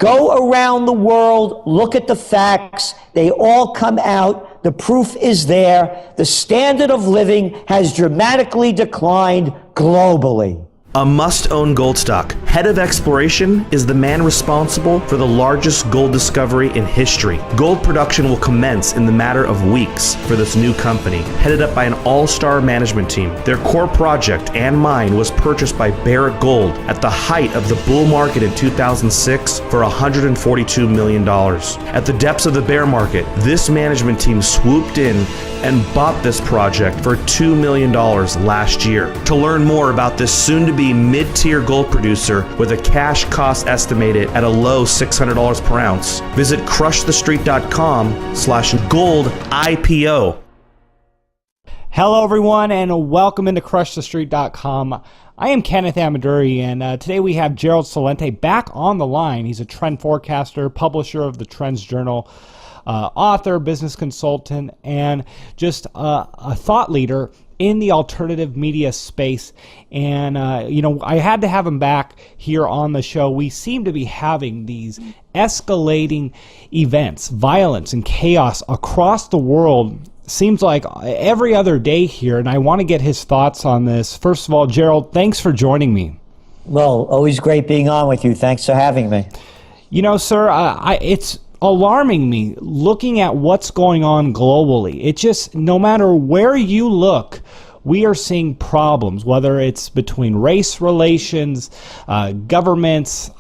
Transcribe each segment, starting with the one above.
Go around the world, look at the facts. They all come out. The proof is there. The standard of living has dramatically declined globally. A must-own gold stock. Head of Exploration is the man responsible for the largest gold discovery in history. Gold production will commence in the matter of weeks for this new company, headed up by an all-star management team. Their core project and mine was purchased by Barrick Gold at the height of the bull market in 2006 for $142 million. At the depths of the bear market, this management team swooped in and bought this project for $2 million last year. To learn more about this soon-to-be mid-tier gold producer with a cash cost estimated at a low $600 per ounce, visit crushthestreet.com/gold IPO. Hello everyone and welcome into crushthestreet.com. I am Kenneth Amaduri, and today we have Gerald Celente back on the line. He's a trend forecaster, publisher of the Trends Journal, author, business consultant, and just a thought leader in the alternative media space. And I had to have him back here on the show. We seem to be having these escalating events, violence and chaos across the world. Seems like every other day here, and I want to get his thoughts on this. First of all, Gerald, thanks for joining me. Well, always great being on with you. Thanks for having me. You know, sir, it's alarming me looking at what's going on globally. It just, no matter where you look, we are seeing problems, whether it's between race relations, governments,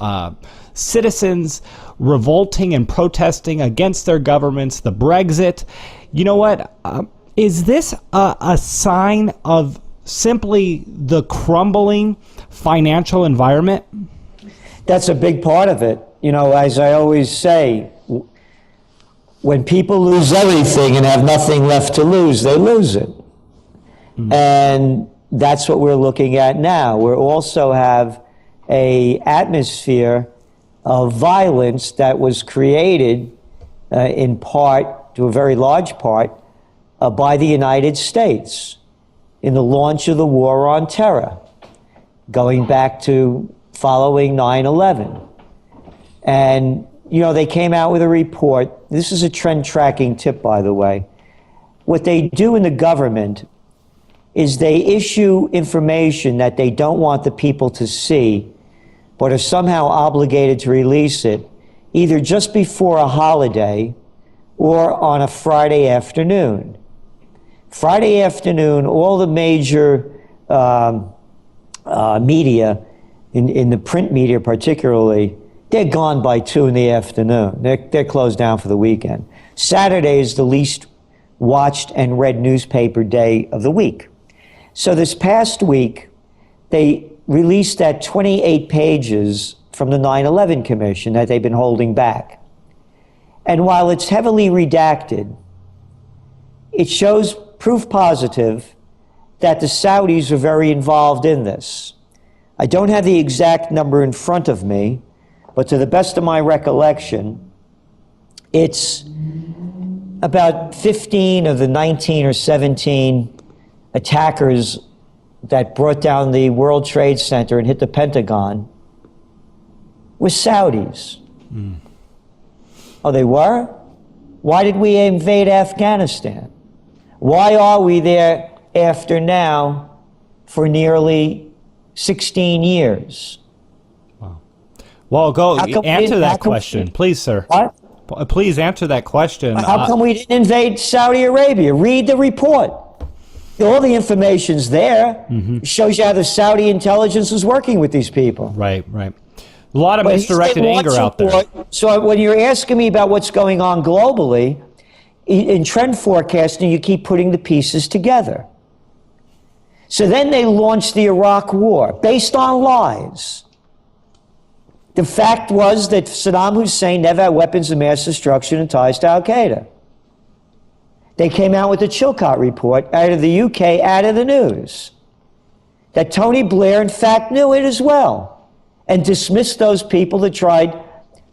citizens revolting and protesting against their governments, the Brexit. You know what? Is this a sign of simply the crumbling financial environment? That's a big part of it. You know, as I always say, when people lose everything and have nothing left to lose, they lose it. Mm-hmm. And that's what we're looking at now. We also have an atmosphere of violence that was created in part, to a very large part, by the United States in the launch of the war on terror, going back to following 9/11. And you know, they came out with a report. This is a trend tracking tip, by the way. What they do in the government is they issue information that they don't want the people to see, but are somehow obligated to release it, either just before a holiday or on a Friday afternoon. Friday afternoon, all the major media, in the print media particularly, they're gone by 2 in the afternoon. They're closed down for the weekend. Saturday is the least watched and read newspaper day of the week. So this past week, they released that 28 pages from the 9/11 Commission that they've been holding back. And while it's heavily redacted, it shows proof positive that the Saudis are very involved in this. I don't have the exact number in front of me, but to the best of my recollection, it's about 15 of the 19 or 17 attackers that brought down the World Trade Center and hit the Pentagon were Saudis. Mm. Oh, they were? Why did we invade Afghanistan? Why are we there after now for nearly 16 years? Well, go answer that question, please, sir. What? Please answer that question. How come we didn't invade Saudi Arabia? Read the report. All the information's there. Mm-hmm. It shows you how the Saudi intelligence is working with these people. Right, right. A lot of misdirected anger out there. So when you're asking me about what's going on globally, in trend forecasting, you keep putting the pieces together. So then they launched the Iraq War based on lies. The fact was that Saddam Hussein never had weapons of mass destruction and ties to Al-Qaeda. They came out with the Chilcot report out of the UK, out of the news, that Tony Blair, in fact, knew it as well, and dismissed those people that tried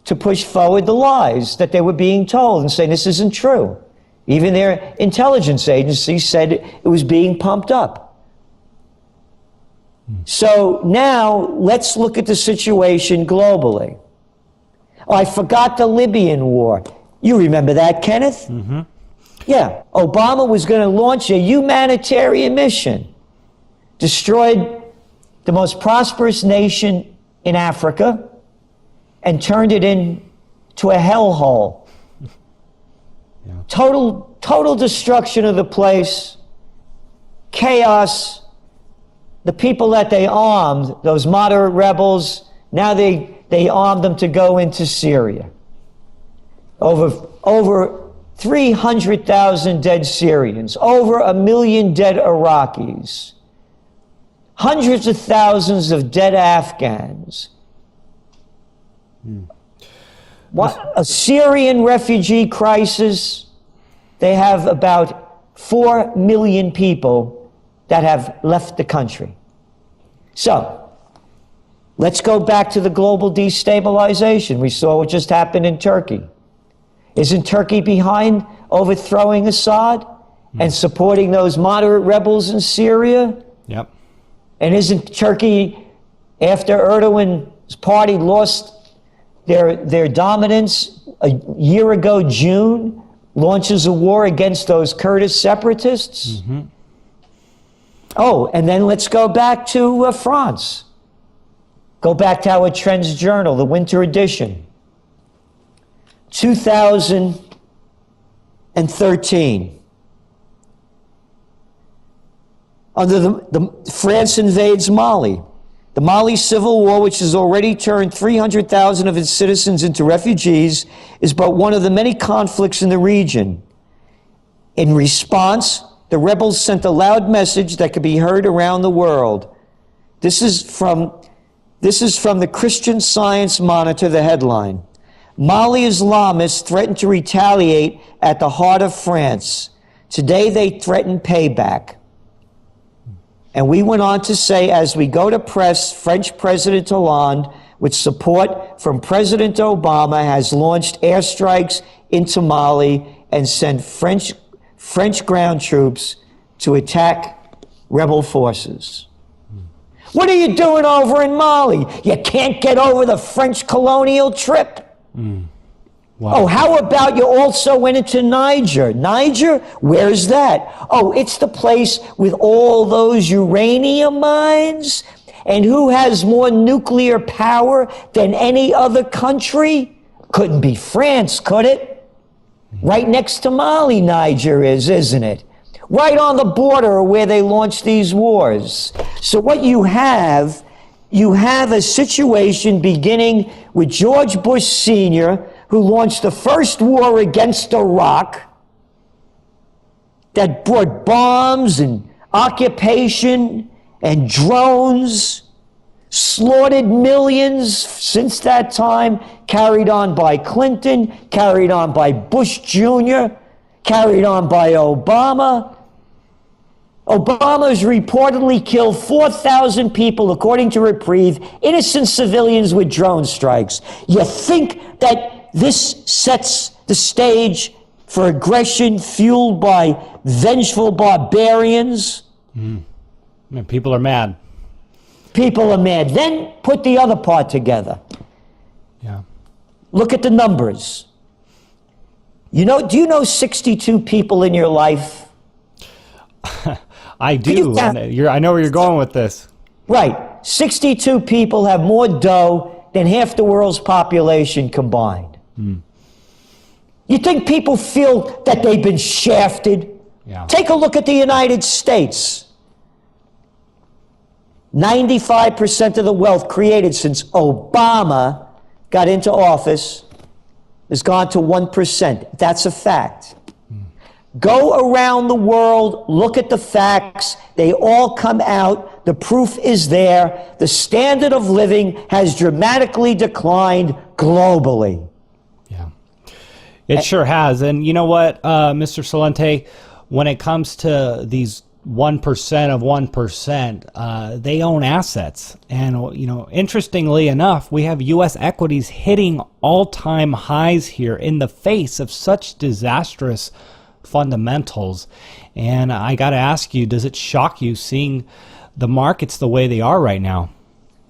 to push forward the lies that they were being told and saying this isn't true. Even their intelligence agency said it was being pumped up. So now let's look at the situation globally. Oh, I forgot the Libyan war. You remember that, Kenneth? Mm-hmm. Yeah. Obama was going to launch a humanitarian mission, destroyed the most prosperous nation in Africa, and turned it into a hellhole. Yeah. Total destruction of the place, chaos. The people that they armed, those moderate rebels, now they armed them to go into Syria. Over 300,000 dead Syrians, over 1 million dead Iraqis, hundreds of thousands of dead Afghans. What, a Syrian refugee crisis. They have about 4 million people that have left the country. So, let's go back to the global destabilization. We saw what just happened in Turkey. Isn't Turkey behind overthrowing Assad and supporting those moderate rebels in Syria? Yep. And isn't Turkey, after Erdogan's party lost their dominance a year ago, June, launches a war against those Kurdish separatists? Mm-hmm. Oh, and then let's go back to France. Go back to our Trends Journal, the winter edition. 2013. Under the France invades Mali. The Mali civil war, which has already turned 300,000 of its citizens into refugees, is but one of the many conflicts in the region. In response, the rebels sent a loud message that could be heard around the world. This is from the Christian Science Monitor, the headline. Mali Islamists threaten to retaliate at the heart of France. Today they threaten payback. And we went on to say, as we go to press, French President Hollande, with support from President Obama, has launched airstrikes into Mali and sent French ground troops to attack rebel forces. What are you doing over in Mali? You can't get over the French colonial trip. Wow. Oh, how about you also went into Niger? Niger? Where's that? Oh, it's the place with all those uranium mines. And who has more nuclear power than any other country? Couldn't be France, could it? Right next to Mali, Niger is, isn't it? Right on the border where they launched these wars. So what you have a situation beginning with George Bush Sr., who launched the first war against Iraq that brought bombs and occupation and drones, slaughtered millions since that time, carried on by Clinton, carried on by Bush Jr., carried on by Obama. Obama's reportedly killed 4,000 people, according to Reprieve, innocent civilians with drone strikes. You think that this sets the stage for aggression fueled by vengeful barbarians? People are mad. People are mad. Then put the other part together. Yeah. Look at the numbers. Do you know 62 people in your life? I do. I know where you're going with this. Right. 62 people have more dough than half the world's population combined. You think people feel that they've been shafted? Yeah. Take a look at the United States. 95% of the wealth created since Obama got into office has gone to 1%. That's a fact. Go around the world, look at the facts. They all come out. The proof is there. The standard of living has dramatically declined globally. Yeah, it sure has. And you know what, Mr. Celente, when it comes to these 1% of 1%, they own assets. And, interestingly enough, we have U.S. equities hitting all-time highs here in the face of such disastrous fundamentals. And I got to ask you, does it shock you seeing the markets the way they are right now?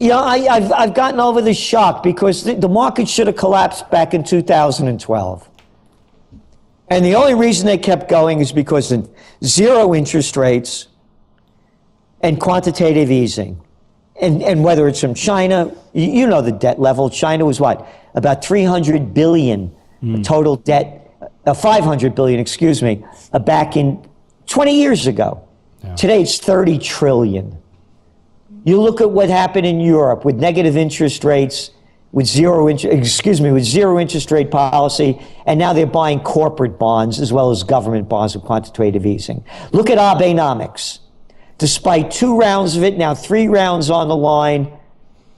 Yeah, I've gotten over the shock because the market should have collapsed back in 2012. And the only reason they kept going is because of zero interest rates and quantitative easing. And whether it's from China, you know the debt level. China was what? About 300 billion total debt, 500 billion, excuse me, back in 20 years ago. Yeah. Today it's 30 trillion. You look at what happened in Europe with negative interest rates, with zero interest rate policy, and now they're buying corporate bonds as well as government bonds with quantitative easing. Look at Abenomics. Despite 2 rounds of it, now 3 rounds on the line,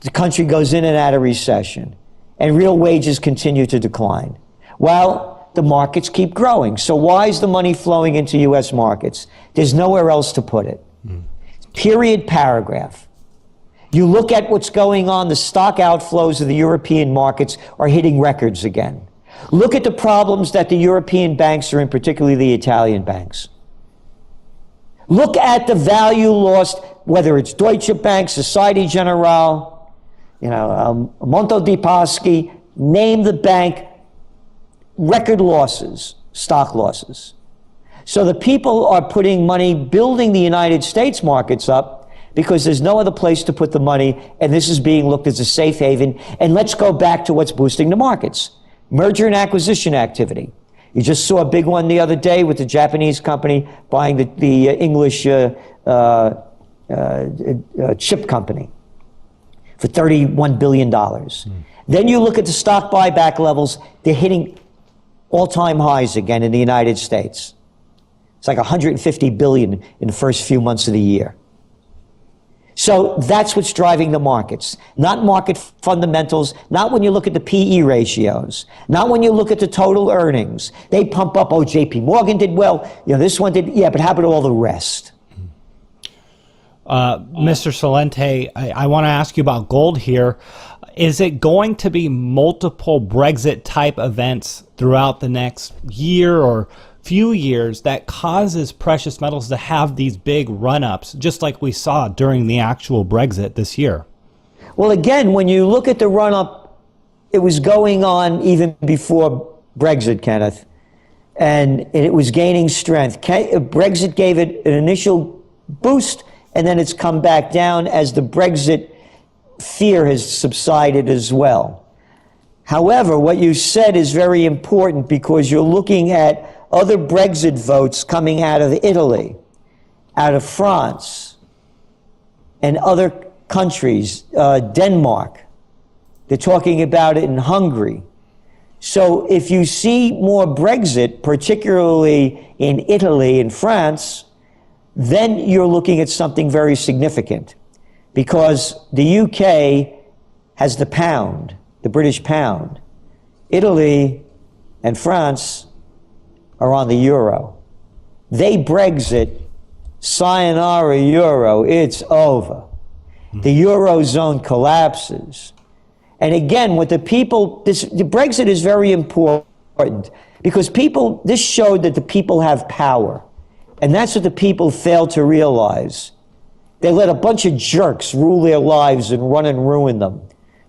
the country goes in and out of recession, and real wages continue to decline. Well, the markets keep growing. So why is the money flowing into U.S. markets? There's nowhere else to put it. Period, paragraph. You look at what's going on, the stock outflows of the European markets are hitting records again. Look at the problems that the European banks are in, particularly the Italian banks. Look at the value lost, whether it's Deutsche Bank, Societe Generale, Monte dei Paschi, name the bank, record losses, stock losses. So the people are putting money, building the United States markets up because there's no other place to put the money, and this is being looked as a safe haven. And let's go back to what's boosting the markets. Merger and acquisition activity. You just saw a big one the other day with the Japanese company buying the English chip company for $31 billion. Then you look at the stock buyback levels, they're hitting all-time highs again in the United States. It's like 150 billion in the first few months of the year. So that's what's driving the markets, not market fundamentals, not when you look at the PE ratios, not when you look at the total earnings. They pump up, oh, JP Morgan did well, this one did, yeah, but how about all the rest? Mr. Celente, I want to ask you about gold here. Is it going to be multiple Brexit type events throughout the next year or few years that causes precious metals to have these big run-ups, just like we saw during the actual Brexit this year? Well, again, when you look at the run-up, it was going on even before Brexit, Kenneth, and it was gaining strength. Brexit gave it an initial boost, and then it's come back down as the Brexit fear has subsided as well. However, what you said is very important because you're looking at other Brexit votes coming out of Italy, out of France, and other countries, Denmark. They're talking about it in Hungary. So if you see more Brexit, particularly in Italy and France, then you're looking at something very significant because the UK has the pound, the British pound. Italy and France are on the euro. They Brexit, sayonara euro, it's over. The Eurozone collapses. And again, what the people, the Brexit is very important because this showed that the people have power. And that's what the people failed to realize. They let a bunch of jerks rule their lives and run and ruin them.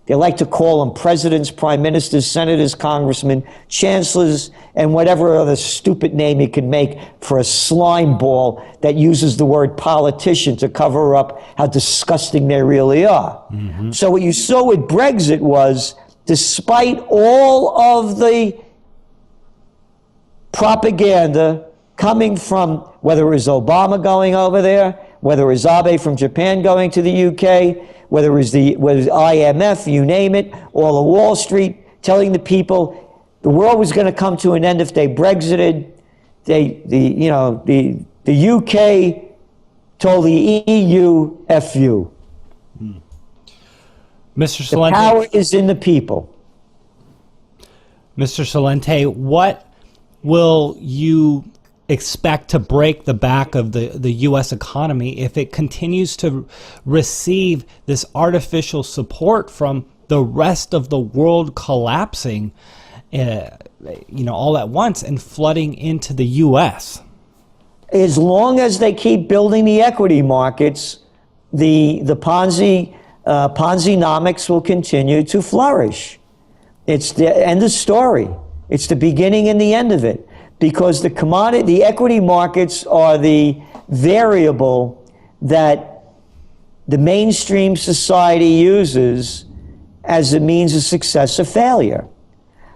They like to call them presidents, prime ministers, senators, congressmen, chancellors, and whatever other stupid name you can make for a slime ball that uses the word politician to cover up how disgusting they really are. Mm-hmm. So what you saw with Brexit was, despite all of the propaganda coming from, whether it was Obama going over there, whether it was Abe from Japan going to the UK, whether it was IMF, you name it, all of Wall Street telling the people the world was going to come to an end if they Brexited. The UK told the EU, F you. Mr. Celente, the power is in the people. Mr. Celente, what will you expect to break the back of the U.S. economy if it continues to receive this artificial support from the rest of the world collapsing, all at once and flooding into the U.S.? As long as they keep building the equity markets, the Ponzi Ponzi-nomics will continue to flourish. It's the end of story. It's the beginning and the end of it, because the equity markets are the variable that the mainstream society uses as a means of success or failure.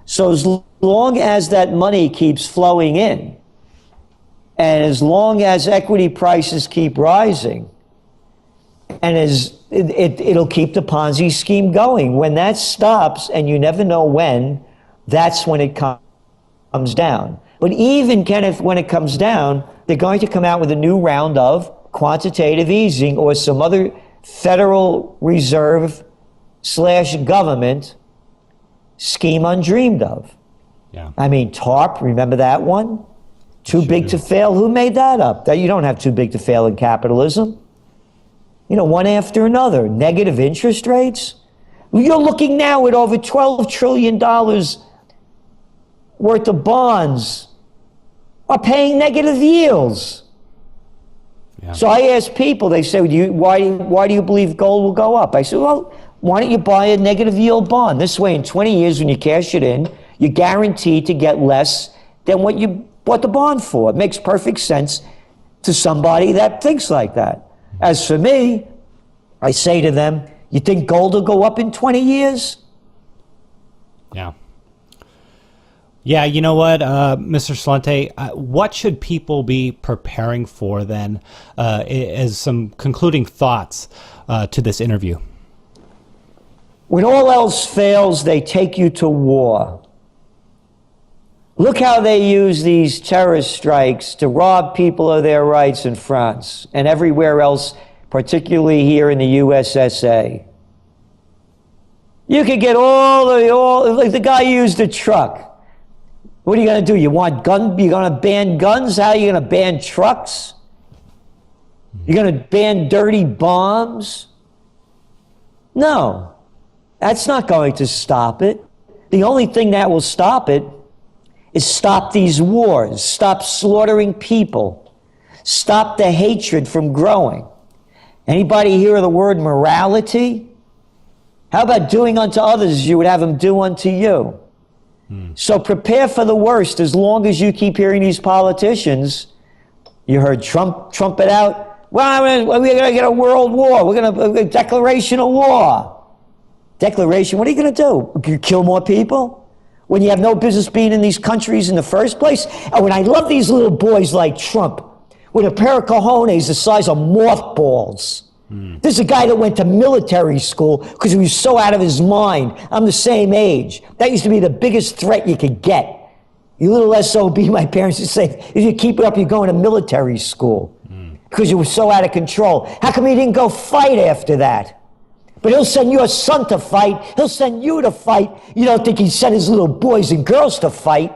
So as long as that money keeps flowing in, and as long as equity prices keep rising, and it'll keep the Ponzi scheme going. When that stops, and you never know when, that's when it comes down. But even, Kenneth, when it comes down, they're going to come out with a new round of quantitative easing or some other Federal Reserve / government scheme undreamed of. Yeah. I mean, TARP, remember that one? Too big to fail. Who made that up? You don't have too big to fail in capitalism. You know, one after another. Negative interest rates. You're looking now at over $12 trillion worth of bonds are paying negative yields. Yeah. So I ask people, they say, why do you believe gold will go up? I said, well, why don't you buy a negative yield bond? This way, in 20 years, when you cash it in, you're guaranteed to get less than what you bought the bond for. It makes perfect sense to somebody that thinks like that. As for me, I say to them, you think gold will go up in 20 years? Yeah. Yeah, you know what, Mr. Celente, what should people be preparing for then as some concluding thoughts to this interview? When all else fails, they take you to war. Look how they use these terrorist strikes to rob people of their rights in France and everywhere else, particularly here in the USSA. You could get like the guy used a truck. What are you going to do? You're going to ban guns? How are you going to ban trucks? You're going to ban dirty bombs? No, that's not going to stop it. The only thing that will stop it is stop these wars, stop slaughtering people, stop the hatred from growing. Anybody hear of the word morality? How about doing unto others as you would have them do unto you? So prepare for the worst. As long as you keep hearing these politicians, you heard Trump trumpet out, well, we're going to get a world war. We're going to a declaration of war. Declaration, what are you going to do? You kill more people? When you have no business being in these countries in the first place? And when I love these little boys like Trump, with a pair of cojones the size of mothballs. This is a guy that went to military school because he was so out of his mind. I'm the same age. That used to be the biggest threat you could get. You little SOB, my parents would say, if you keep it up, you're going to military school because you were so out of control. How come he didn't go fight after that? But he'll send your son to fight. He'll send you to fight. You don't think he'd send his little boys and girls to fight?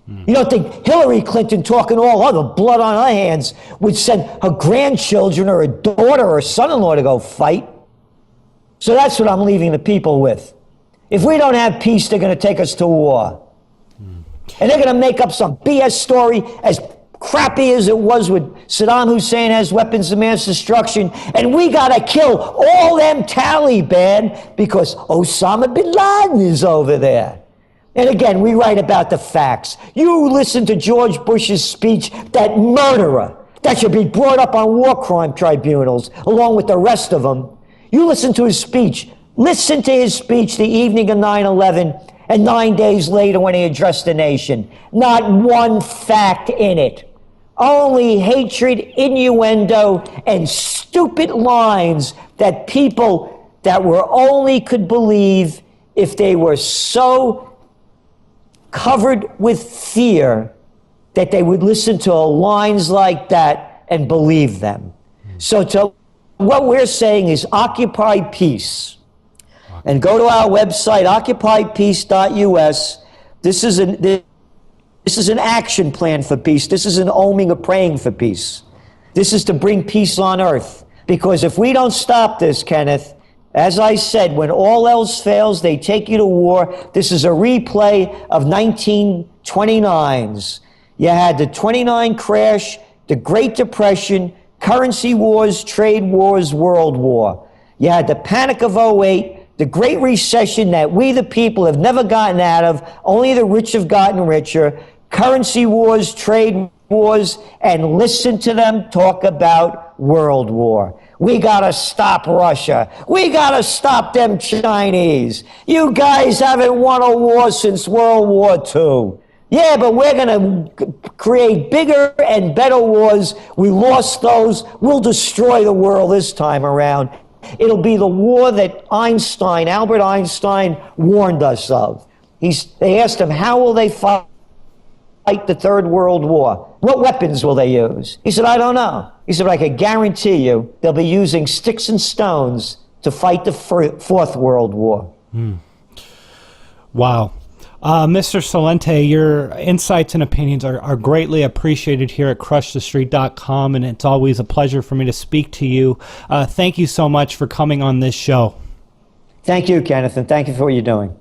You don't think Hillary Clinton, talking all other blood on her hands, would send her grandchildren or her daughter or son-in-law to go fight? So that's what I'm leaving the people with. If we don't have peace, they're going to take us to war. And they're going to make up some BS story, as crappy as it was with Saddam Hussein has weapons of mass destruction, and we got to kill all them Taliban because Osama bin Laden is over there. And again, we write about the facts. You listen to George Bush's speech, that murderer, that should be brought up on war crime tribunals, along with the rest of them. You listen to his speech. Listen to his speech the evening of 9/11 and 9 days later when he addressed the nation. Not one fact in it. Only hatred, innuendo, and stupid lines that people that were only could believe if they were so covered with fear that they would listen to lines like that and believe them. So what we're saying is occupy peace. And go to our website, occupypeace.us. This is an action plan for peace. This is an oming or praying for peace. This is to bring peace on earth. Because if we don't stop this, Kenneth, as I said, when all else fails, they take you to war. This is a replay of 1929's. You had the 29 crash, the Great Depression, currency wars, trade wars, World War. You had the panic of '08, the Great Recession that we the people have never gotten out of. Only the rich have gotten richer. Currency wars, trade wars, and listen to them talk about world war. We gotta stop Russia. We gotta stop them Chinese. You guys haven't won a war since World War II. Yeah, but we're gonna create bigger and better wars. We lost those. We'll destroy the world this time around. It'll be the war that Albert Einstein, warned us of. They asked him, how will they fight the Third World War? What weapons will they use? He said, I don't know. He said, but I can guarantee you they'll be using sticks and stones to fight the Fourth World War. Wow. Mr. Celente, your insights and opinions are greatly appreciated here at crushthestreet.com, and it's always a pleasure for me to speak to you. Thank you so much for coming on this show. Thank you, Kenneth, and thank you for what you're doing.